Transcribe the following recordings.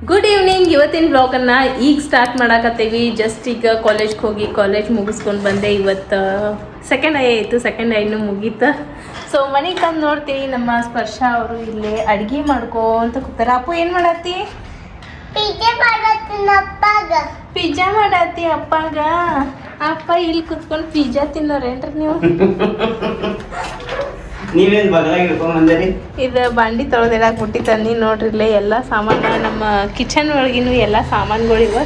Good evening. ಇವತ್ತಿನ ಬ್ಲಾಗನ್ನು ಈಗ start ಮಾಡಾಕತ್ತೀವಿ. Just ಈಗ ಕಾಲೇಜ್ಗೆ ಹೋಗಿ ಕಾಲೇಜ್ ಮುಗಿಸ್ಕೊಂಡು ಬಂದೆ. ಇವತ್ತು ಸೆಕೆಂಡ್ ಐ ಆಯಿತು, ಸೆಕೆಂಡ್ ಐನು ಮುಗೀತು. ಸೊ ಮನೆಗೆ ತಂದು ನೋಡ್ತೀವಿ ನಮ್ಮ ಸ್ಪರ್ಶ ಅವರು ಇಲ್ಲೇ ಅಡುಗೆ ಮಾಡ್ಕೊಂತ ಕೂತಾರ. ಅಪ್ಪು ಏನು ಮಾಡತ್ತಿ? ಪಿಜ್ಜಾ ಮಾಡತ್ತಿ ಅಪ್ಪಾಗ. ಅಪ್ಪ ಇಲ್ಲಿ ಕುತ್ಕೊಂಡು ಪಿಜ್ಜಾ ತಿನ್ನೋರೇನ್ರಿ ನೀವು? ನೀವೇನ್ ಬಗಲಾಗಿ ಹಿಡ್ಕೊಂಡ್ ಬಂದಿರಿ? ಇದು ಬಾಂಡಿ ತೊಳೆದಿಡಕ್ಕೆ ಮುಟ್ಟಿ ತಂದಿ ನೋಡ್ರಿ. ಇಲ್ಲೇ ಎಲ್ಲ ಸಾಮಾನು ನಮ್ಮ ಕಿಚನ್ ಒಳಗಿನೂ ಎಲ್ಲ ಸಾಮಾನುಗಳು ಇವ.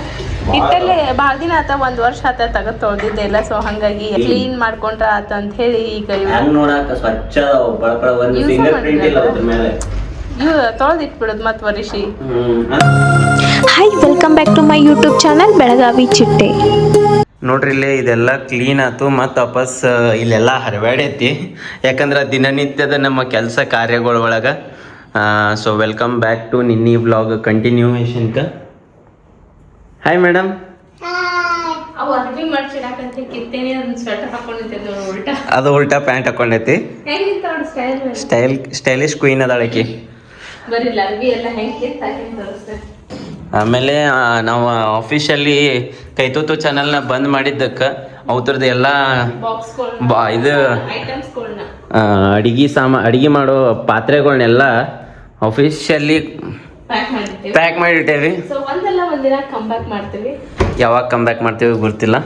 ಇಟ್ಟಲ್ಲೇ ಭಾಳ ದಿನ ಆತ, 1 ವರ್ಷ ಆತ ತೆಗೆದು ತೊಳೆದಿದ್ದೆ ಎಲ್ಲ. ಸೊ ಹಾಗಾಗಿ ಕ್ಲೀನ್ ಮಾಡ್ಕೊಂಡ್ರ ಆತ ಅಂತ ಹೇಳಿ ಈಗ ನೋಡಾಕ ಸ್ವಚ್ಛ ಒಂದು ಫಿಂಗರ್ ಪ್ರಿಂಟ್ ಇಲ್ಲ ಅದ್ರ ಮೇಲೆ ಇವು ತೊಳೆದಿಟ್ಬಿಡೋದು ಮತ್ತೆ ಒರಿಸಿ. Hi, welcome back to my YouTube channel Belagavi Chitte. ನೋಡ್ರಿ ಇಲ್ಲೇ ಇದೆಲ್ಲ ಕ್ಲೀನ್ ಆಯ್ತು. ಮತ್ತು ವಾಪಸ್ ಇಲ್ಲೆಲ್ಲ ಹರವಾಡೈತಿ, ಯಾಕಂದ್ರೆ ದಿನನಿತ್ಯದ ನಮ್ಮ ಕೆಲಸ ಕಾರ್ಯಗಳ ಒಳಗೆ. ಸೊ ವೆಲ್ಕಮ್ ಬ್ಯಾಕ್ ಟು ನಿನ್ನಿ ವ್ಲಾಗ್ ಕಂಟಿನ್ಯೂಯೇಷನ್ಕ. Hi madam. ಅವು ಅರ್ಬಿ ಮಾಡ್ಸಿಡಾಕಂತ ಕಿತ್ತೇನೆ ಅದನ್ನ ಸ್ವೆಟರ್ ಹಾಕೊಂಡಿದ್ದೆ ನೋಡಿ, ಉಲ್ಟಾ. ಅದು ಉಲ್ಟಾ ಪ್ಯಾಂಟ್ ಹಾಕೊಂಡೈತಿ. ಸ್ಟೈಲಿಶ್ ಕ್ವೀನ್ ಅದಾಳಕಿ. ಬರಿಲ್ಲ ಅರ್ಬಿ ಎಲ್ಲ ಹೆಂಗೆ ಕಿತ್ತು ಹಾಕಿ ತೋರಿಸ್ತೇನೆ. ಆಮೇಲೆ ನಾವು ಆಫೀಷಿಯಲಿ ಕೈತೂತು ಚಾನಲ್ನ ಬಂದ್ ಮಾಡಿದ್ದಕ್ಕೆ ಅವ್ರದ್ದು ಎಲ್ಲ ಇದು ಅಡಿಗೆ ಮಾಡೋ ಪಾತ್ರೆಗಳನ್ನೆಲ್ಲ ಆಫೀಷಿಯಲಿ ಪ್ಯಾಕ್ ಮಾಡಿಟ್ಟೇವಿ. ಯಾವಾಗ ಕಮ್ ಬ್ಯಾಕ್ ಮಾಡ್ತೀವಿ ಗೊತ್ತಿಲ್ಲ.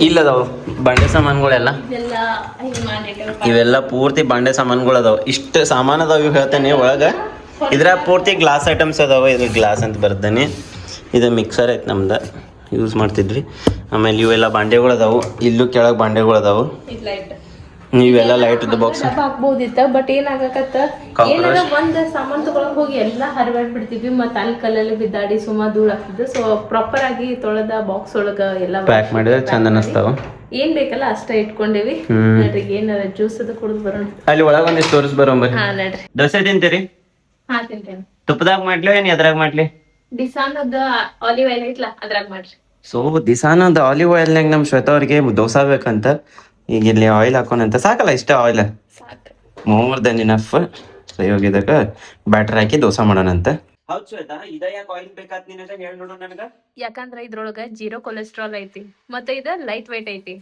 ಇಲ್ಲದಾವು ಬಾಂಡೆ ಸಾಮಾನುಗಳೆಲ್ಲ, ಇವೆಲ್ಲ ಪೂರ್ತಿ ಬಾಂಡೆ ಸಾಮಾನುಗಳು ಅದಾವ. ಇಷ್ಟು ಸಾಮಾನು ಅದಾವ. ಇವು ಹೇಳ್ತೇನೆ ಒಳಗೆ. ಇದ್ರ ಪೂರ್ತಿ ಗ್ಲಾಸ್ ಐಟಮ್ಸ್ ಅದಾವ. ಇದು ಗ್ಲಾಸ್ ಅಂತ ಬರ್ದೇನೆ. ಇದು ಮಿಕ್ಸರ್ ಐತೆ ನಮ್ದು, ಯೂಸ್ ಮಾಡ್ತಿದ್ವಿ. ಆಮೇಲೆ ಇವೆಲ್ಲ ಬಾಂಡೆಗಳು ಅದಾವು. ಇಲ್ಲೂ ಕೆಳಗೆ ಬಾಂಡೆಗಳು ಅದಾವು. ಇವೆಲ್ಲ ಲೈಟ್ ಬಾಕ್ಸ್ ಹಾಕ್ಬೋದಿತ್ತ. ಬಟ್ ಏನಾಗತ್ತ, ಏನಾರ ಒಂದ್ ಸಾಮಾನು ತಗೊಳಕ್ ಹೋಗಿ ಎಲ್ಲ ಹರಿವಾಡ್ಬಿಡ್ತೀವಿ. ಮತ್ತೆ ಅಲ್ಲಿ ಕಲ್ಲಲ್ಲಿ ಬಿದ್ದಾಡಿ ಸುಮ್ಮ ಧೂಳ್ ಆಗ್ತಿದ್ದು. ಸೊ ಪ್ರಾಪರ್ ಆಗಿ ತೊಳೆದ ಬಾಕ್ಸ್ ಒಳಗ ಎಲ್ಲ ಪ್ಯಾಕ್ ಮಾಡಿದ್ರೆ ಚಂದ ಅನಿಸ್ತಾವ. ಏನ್ ಬೇಕಲ್ಲ ಅಷ್ಟೇ ಇಟ್ಕೊಂಡಿವಿ. ನೋಡ್ರಿ ಏನಾರ ಜ್ಯೂಸ್ ಅದು ಕುಡಿದು ಬರೋಣ. ಅಲ್ಲಿ ಒಳಗ ಒಂದಿಷ್ಟು ತೋರಿಸ್ ಬರೋಂಬರಿ. ಹಾ ನೋಡ್ರಿ. ದೋಸೆ ತಿಂತೀರಿ? ಹಾ ತಿಂತೇನೆ. ತುಪ್ಪದಾಗ ಮಾಡ್ಲಿ ಏನ್ ಎದ್ರಾಗ ಮಾಡ್ಲಿ? ದಿಸಾನದ ಆಲಿವ್ ಆಯಿಲ್ ಐತ್ಲಾ ಅದ್ರಾಗ ಮಾಡ್ರಿ. ಸೊ ದಿಸಾನದ ಆಲಿವ್ ಆಯಿಲ್ನಾಗ ನಮ್ ಶ್ವೇತಾ ಅವ್ರಿಗೆ ದೋಸಾ ಬೇಕಂತ ಈಗ ಇಲ್ಲಿ ಆಯಿಲ್ ಹಾಕೋಣಂತ. ಸಾಕಲ್ಲ ಇಷ್ಟ ಆಯಿಲ್? More than enough. ಸರಿ ಹೋಗಿದಾಗ ಬ್ಯಾಟರ್ ಹಾಕಿ ದೋಸಾ ಮಾಡೋಣಂತ. ಹೌದು ಶ್ವೇತಾ, ಇದ ಯಾಕೆ ಆಯಿಲ್ ಬೇಕಾತ್ ನಿನಗ ಹೇಳಿ ನೋಡು ನನಗ. ಯಾಕಂದ್ರ ಇದ್ರೊಳಗ 0 ಕೊಲೆಸ್ಟ್ರಾಲ್ ಐತಿ, ಮತ್ತೆ ಇದ ಲೈಟ್ ವೇಟ್ ಐತಿ.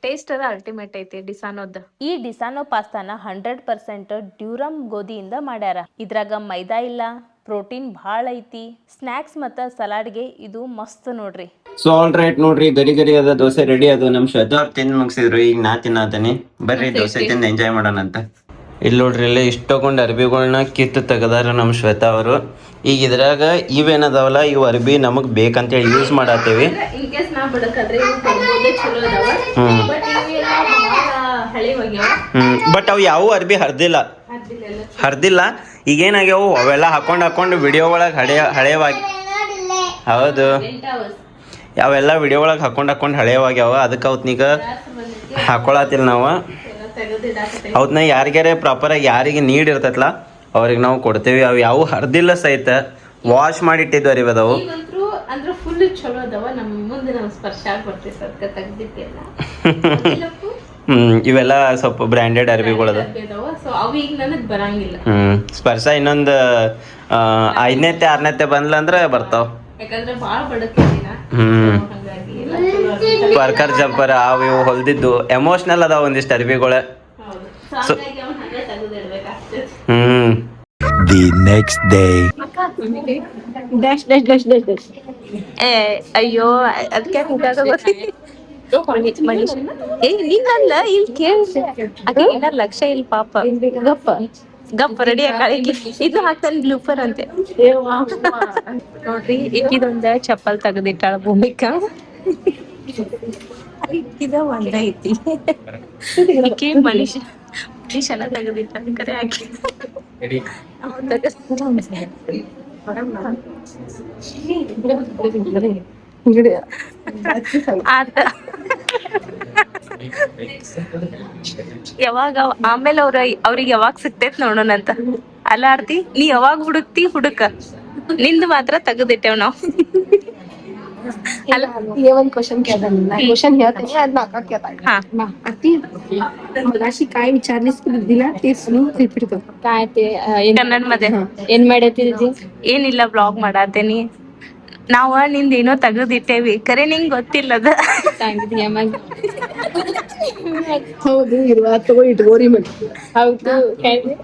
ಟೇಸ್ಟ್ ಅದ ಅಲ್ಟಿಮೇಟ್ ಐತಿ ಡಿಸಾನೋದ. ಈ ಡಿಸಾನೋ ಪಾಸ್ತಾನ 100% ಡ್ಯೂರಮ್ ಗೋಧಿಯಿಂದ ಮಾಡ್ಯಾರ. ಇದ್ರಾಗ ಮೈದಾ ಇಲ್ಲ, ಪ್ರೋಟೀನ್ ಭಾಳ ಐತಿ. ಸ್ನ್ಯಾಕ್ಸ್ ಮತ್ತು ಸಲಾಡ್ಗೆ ಇದು ಮಸ್ತ್ ನೋಡ್ರಿ. ಸೊ ಆಲ್ ರೈಟ್, ನೋಡ್ರಿ ಗರಿ ಗರಿ ಅದ ದೋಸೆ ರೆಡಿ ಅದು. ನಮ್ ಶ್ವೇತಾ ಅವ್ರು ತಿಂದು ಮುಗಿಸಿದ್ರು. ಈಗ ನಾ ತಿನ್ನತೀನಿ. ಬರ್ರಿ ದೋಸೆ ತಿಂದು ಎಂಜಾಯ್ ಮಾಡೋಣ ಅಂತ. ಇಲ್ಲಿ ನೋಡ್ರಿ ಇಲ್ಲೇ ಇಷ್ಟೊಂದು ಅರ್ಬಿಗಳನ್ನ ಕಿತ್ತು ತೆಗದಾರ ನಮ್ ಶ್ವೇತಾ ಅವರು. ಈಗ ಇದ್ರಾಗ ಇವೇನದಾವಲ್ಲ, ಇವು ಅರ್ಬಿ ನಮಗ್ ಬೇಕಂತೇಳಿ ಯೂಸ್ ಮಾಡತ್ತೇವಿ. ಬಟ್ ಅವು ಯಾವ ಅರ್ಬಿ ಹರ್ದಿಲ್ಲ. ಈಗೇನಾಗ್ಯಾವು ಅವೆಲ್ಲ ಹಾಕೊಂಡು ವಿಡಿಯೋ ಒಳಗೆ ಹಳೆಯವಾಗಿ. ಹೌದು, ಅವೆಲ್ಲ ವಿಡಿಯೋ ಒಳಗೆ ಹಾಕೊಂಡು ಹಳೆಯವಾಗ್ಯಾವ. ಅದಕ್ಕೆ ಅವತ್ನೀಗ ಹಾಕೊಳತಿಲ್ಲ ನಾವು. ಅವತ್ನ ಯಾರಿಗಾರೆ ಪ್ರಾಪರಾಗಿ ಯಾರಿಗೆ ನೀಡ್ ಇರ್ತೈತಲ್ಲ ಅವ್ರಿಗೆ ನಾವು ಕೊಡ್ತೇವಿ. ಅವು ಯಾವ ಹರ್ದಿಲ್ಲ ಸಹಿತ ವಾಶ್ ಮಾಡಿಟ್ಟಿದ್ವು ಅರಿವು ಅದಾವು. ಇವೆಲ್ಲ ಸ್ವಲ್ಪ ಬ್ರ್ಯಾಂಡೆಡ್ ಅರ್ಬಿಗಳು ಅದ. ಸ್ಪರ್ಶ ಇನ್ನೊಂದು 5ನೇತೆ 6ನೇತೆ ಬಂದ್ಲ ಅಂದ್ರೆ ಬರ್ತಾವ. ಪರ್ಕರ್ ಜಂಪರ್ ಅವು ಇವು ಹೊಲ್ದಿದ್ದು ಎಮೋಷನಲ್ ಅದಾವ ಒಂದಿಷ್ಟು ಅರ್ಬಿಗಳ. The next day. ಅಯ್ಯೋ ಅದಕ್ಕೆ ನೀನಲ್ಲ ಇಲ್ಲಿ ಕೇಳ್ಸಿ. ಆಕೆ ಲಕ್ಷ ಇಲ್ಲಿ ಪಾಪ. ಗಪ್ಪ ರೆಡಿ ಆಗಿ ಇದು ಹಾಕ್ತಾನೆ ಬ್ಲೂಪರ್ ಅಂತೆ. ನೋಡ್ರಿ ಈಕಿದೊಂದ ಚಪ್ಪಲ್ ತೆಗೆದಿಟ್ಟಾಳ ಭೂಮಿಕ. ಇದ ಒಂದ ಐತಿ. ಈಕೆ ಮನುಷ್ಯನ ತೆಗೆದಿಟ್ಟಾಳ ಕರೆ ಹಾಕಿ. ಯಾವಾಗ ಆಮೇಲೆ ಅವ್ರಿಗೆ ಯಾವಾಗ ಸಿಗ್ತೈತ್ ನೋಡೋಣಂತ. ಅಲ್ಲ ಆರ್ತಿ, ನೀ ಯಾವಾಗ ಹುಡುಕ್ತಿ ಹುಡುಕ, ನಿಂದು ಮಾತ್ರ ತೆಗೆದಿಟ್ಟೇವ್ ನಾವ್. ये ಒಂದ್ ಕ್ವಶನ್ ಕೇಳ್ತಾನೆ ನಾ ಕ್ವಶನ್ ಹೇಳ್ತೀನಿ ಅದನ್ನ ಅಕ್ಕ ಕೇಳ್ತಾಳೆ ಹಾ. ಅತ್ತಿ ಮಗಾशी काय विचारलीस की दिला तेच रिपीट कर काय ते ಕನ್ನಡ मध्ये ಏನ್ ಮಾಡತ್ತಿದ್ದಿ ಏನಿಲ್ಲ ಬ್ಲಾಗ್ ಮಾಡತ್ತೇನಿ. ನಾವ ನಿಂದ ಏನೋ ತೆಗದಿಟ್ಟೇವಿ ಕರೆ ನಿಂಗ್ ಗೊತ್ತಿಲ್ಲದ. सांगितली मग ಹೌದು ಇರುವ ತಗೋ ಇಟ್ಕೋರಿ ಮತ್ತೆ ಹೌದು काय ते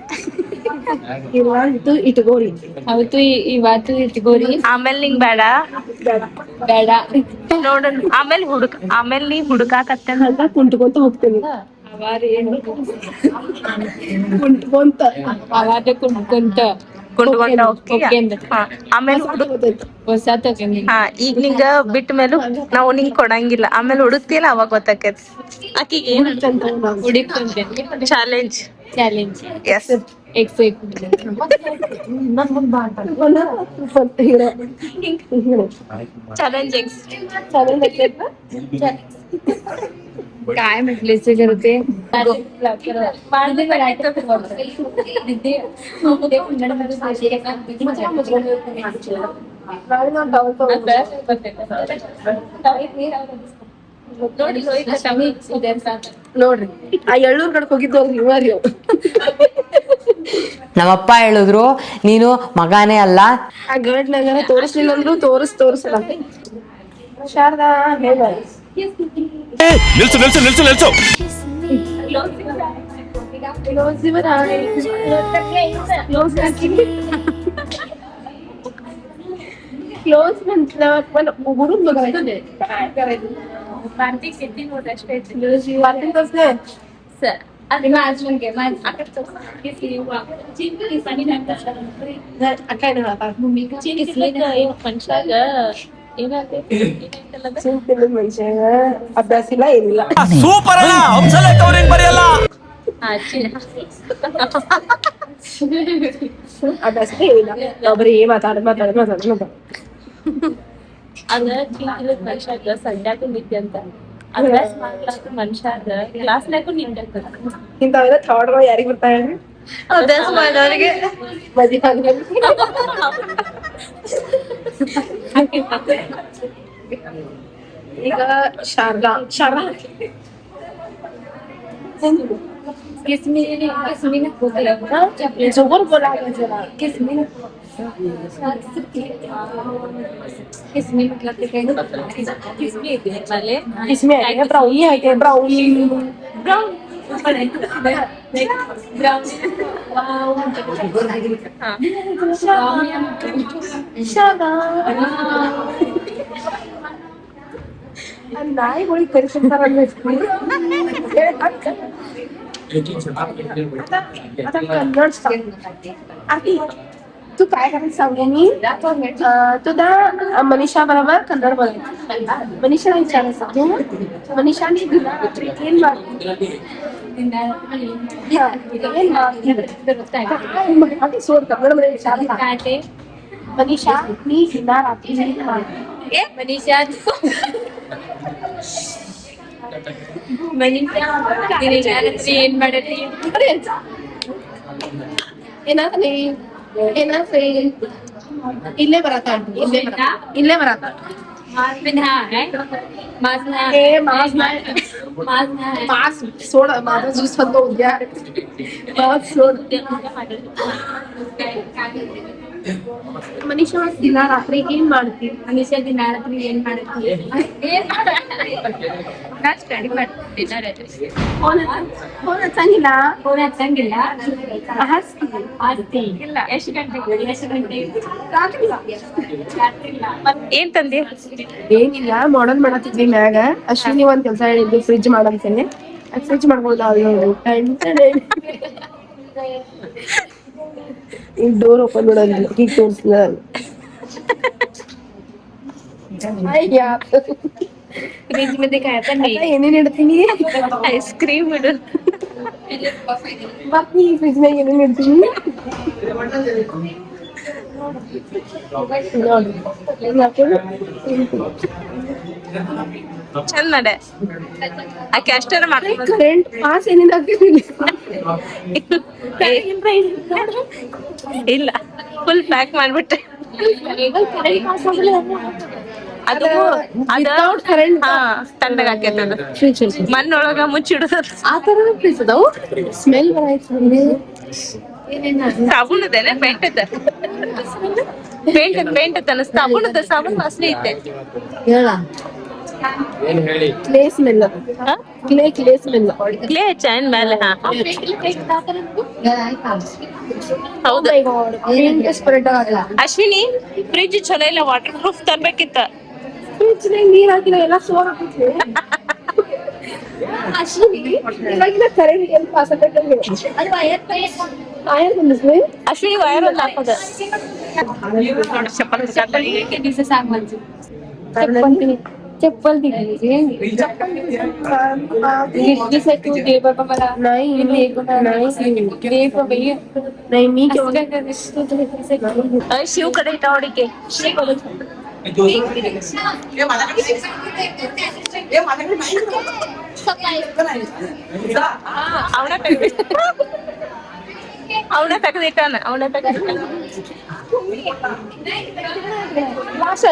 ಇರುವ ಇದು ಇಟ್ಕೋರಿ ಹೌದು ಇವತ್ತು ಇಟ್ಕೋರಿ ಆಮೇಲೆ ನಿಂಗ್ ಬೇಡ ಬೇಡ ನೋಡ. ಆಮೇಲೆ ನೀ ಹುಡುಕಾಕತ್ತೆ ಹಂಗ ಕುಂಟ್ಕೊಂತ ಹೋಗ್ತೇನೆ ಅವಾರ ಏನು ಕುಂಟ್ಕೊಂತ ಅವಾದ ಕುಂಟ್ಕೊಂತ ಕುಂಡ್ಕೊಂಡ ಹೋಗ್ತೀಯ. ಹೋಗ್ತೇನೆ. ಹಾ, ಆಮೇಲೆ ಹೊಸ ತಗೊಂಡಿ ಹಾ, ಈಗ ನಿಂಗ ಬಿಟ್ಟ ಮೇಲೂ ನಾವು ನಿಂಗ್ ಕೊಡಂಗಿಲ್ಲ. ಆಮೇಲೆ ಹುಡುಕ್ತಿಯಲ್ಲ ಅವಾಗ ಗೊತ್ತಾಕೈತಿ. ಆಕಿಗೆ ಏನ್ ಹುಡುಕೊಂತೇನೆ challenge. Challenge yes, accept challenge ಎಕ್ಸ್. काय म्हटले करते ನೋಡ್ರಿ ಆ ಎಳ್ಳೂರ್ ಕಡೆಗೆ ಹೋಗಿದ್ದು ಇವ್ರಿ ನಮ್ಮಪ್ಪ ಹೇಳಿದ್ರು ನೀನು ಮಗಾನೇ ಅಲ್ಲ. ಆ ಗರ್ಡ್ನಾಗ ತೋರಿಸ್ಲಿಲ್ಲ ಅಂದ್ರು ತೋರಿಸಲ್ಲ ಶಾರದಾ ಹೇಳ ನಿಲ್ಸು ನಿಲ್ಸು ನಿಲ್ಸು ನಿಲ್ಸು क्लोज म्हटलं पण उघडून बघायचं नाही काय ಚಿಂತಿಲ್ಲ ಮನುಷ್ಯ ಅಭ್ಯಾಸ ಇಲ್ಲ ಏನಿಲ್ಲ ಸೂಪರ್ ಅಲ್ಲ ಹಂಸಲೇಖ ಅವ್ರೇನ್ ಬರೆಯಲ್ಲ ಅಭ್ಯಾಸ ಏನಿಲ್ಲ ಒಬ್ಬರೇ ಮಾತಾಡ ಅದ ಚಿಂತಿಲದ ಮನುಷ್ಯಾಗ ಸಂಡ್ಯಾಕ ನಿತ್ಯ ಅಂತ ಅಭ್ಯಾಸ ಮಾಡ್ಲಾಕ ಮನುಷ್ಯಾಗ ಕ್ಲಾಸ್ನಾಗೂ ನಿತ್ಯ ಇಂಥವೆಲ್ಲ ಥರ್ಡ್ ರೋ ಯಾರಿಗ್ ಬರ್ತಾ ಹೇಳ್ರಿ ಅಭ್ಯಾಸ ಮಾಡೋರಿಗೆ ಮದ್ವೆ ಆದ್ಮೇಲೆ ಈಗ ಶಾರದಾ जोर बोला जरा इसमें है ब्राउनी है ब्राउनी नाई गोळी करू शकणार आता कन्नड सांग आधी तू काय करायचं सांगू मी तुझा मनीषा बरोबर कन्नड बोलायचं मनीषाला विचारायचं तू मनीषाने दिला ट्रेन मारली सोड कन्नड मध्ये विचारला काय ते मनीषा मी हिना रात्री मनीषा मनीषा ಏನ್ ಮಾಡತ್ತಿ ಏನಾದ್ರಿ ಇಲ್ಲೇ ಬರತ್ತ ಇಲ್ಲೇ ಬರತ್ತ मास सोड माझा ज्यूस बंद होऊ द्या मास सोड मनीषा ದಿನ ರಾತ್ರಿ ಏನ್ ಮಾಡ್ತಿ ಮನುಷ್ಯ ದಿನ ರಾತ್ರಿ ಏನ್ ಮಾಡತ್ತಿ ನಾ ಸ್ಟಡಿ ಮಾಡ್ತೀನಿ ಫೋನ್ ಹಚ್ಚಂಗಿಲ್ಲ ಫೋನ್ ಹಚ್ಚಂಗಿಲ್ಲ ಹಸ್ತಿ ಇಲ್ಲ ಎಷ್ಟು ಗಂಟೆಗೆ ಏನ್ ತಂದೆ? ಏನಿಲ್ಲ ಮಾಡಲ್ ಮಾಡತ್ತಿದ್ವಿ ಮ್ಯಾಗ ಅಶ್ವಿನಿ ಒಂದ್ ಕೆಲ್ಸ ಹೇಳಿದ್ವಿ ಫ್ರಿಜ್ ಮಾಡಂತೇನೆ ಫ್ರಿಜ್ ಮಾಡ್ಬೋದು ಈಗ ಡೋರ್ ಓಪನ್ ಮಾಡೋದಿಲ್ಲ ಈಗ ತೋರಿಸಿಲ್ಲ फ्रीज मध्ये काय पण नाही ಏನೇನ್ ಇಡ್ತೀನಿ ಐಸ್ ಕ್ರೀಮ್ ಇಡು. ಬಾಕಿ ಫ್ರಿಜ್ ನಾಗ ಏನೇನ್ ಇಡ್ತೀನಿ ಚಂದ ನಡೆ. ಆಕೆ ಅಷ್ಟರ ಮಾಡ್ತೀನಿ. ಕರೆಂಟ್ ಪಾಸ್ ಏನೇನ್ ಹಾಕಿದ್ದೀನಿ ಇಲ್ಲ, ಫುಲ್ ಪ್ಯಾಕ್ ಮಾಡ್ಬಿಟ್ಟೆ. ಅದು Without current. ಹಾ ತಣ್ಣಗ ಆಕೇತದ ಮಣ್ಣೊಳಗ ಮುಚ್ಚಿಡುದ ಆ ತರ ಫ್ರಿಜ್ ಅದಾವು ಸ್ಮೆಲ್ ಬರಾಯ್ತು ಸಾಬೂನದೇನೆ ಪೇಂಟ್ ಅದ ಪೇಂಟ್ ಅದ ಸಾಬೂನದ ಸಾಬೂನ್ ವಾಸನೆ ಐತೆ clay smell clay smell clay chain ಮೇಲೆ ಹಾ ಹೌದು ಸ್ಪ್ರೆಡ್ ಆಗಲ್ಲ ಅಶ್ವಿನಿ ಫ್ರಿಜ್ ಚಲೋ ಇಲ್ಲ ವಾಟರ್ ಪ್ರೂಫ್ ತರ್ಬೇಕಿತ್ತ ಫ್ರಿಜ್ ನೀರ್ ಹಾಕಿಲ್ಲ ಎಲ್ಲ ಸೋರ್ ಹಾಕಿದ್ವಿ ಅಶ್ವಿನಿ ಇವಾಗಿನ ಕರೆಂಟ್ ಎಲ್ಲಿ ಪಾಸ್ ಆಗಬೇಕು ಆಯರ್ ಬಂದಿದ್ವಿ ಅಶ್ವಿನಿ ವೈರ್ ಒಂದು ಹಾಕೋದ चप्पल नहीं मी ಶಿವ್ ಕಡೆ ಇಟ್ಟ ಹುಡುಗಿ ಅವನ ತೆಗೆದಿಟ್ಟಾನ लास्ट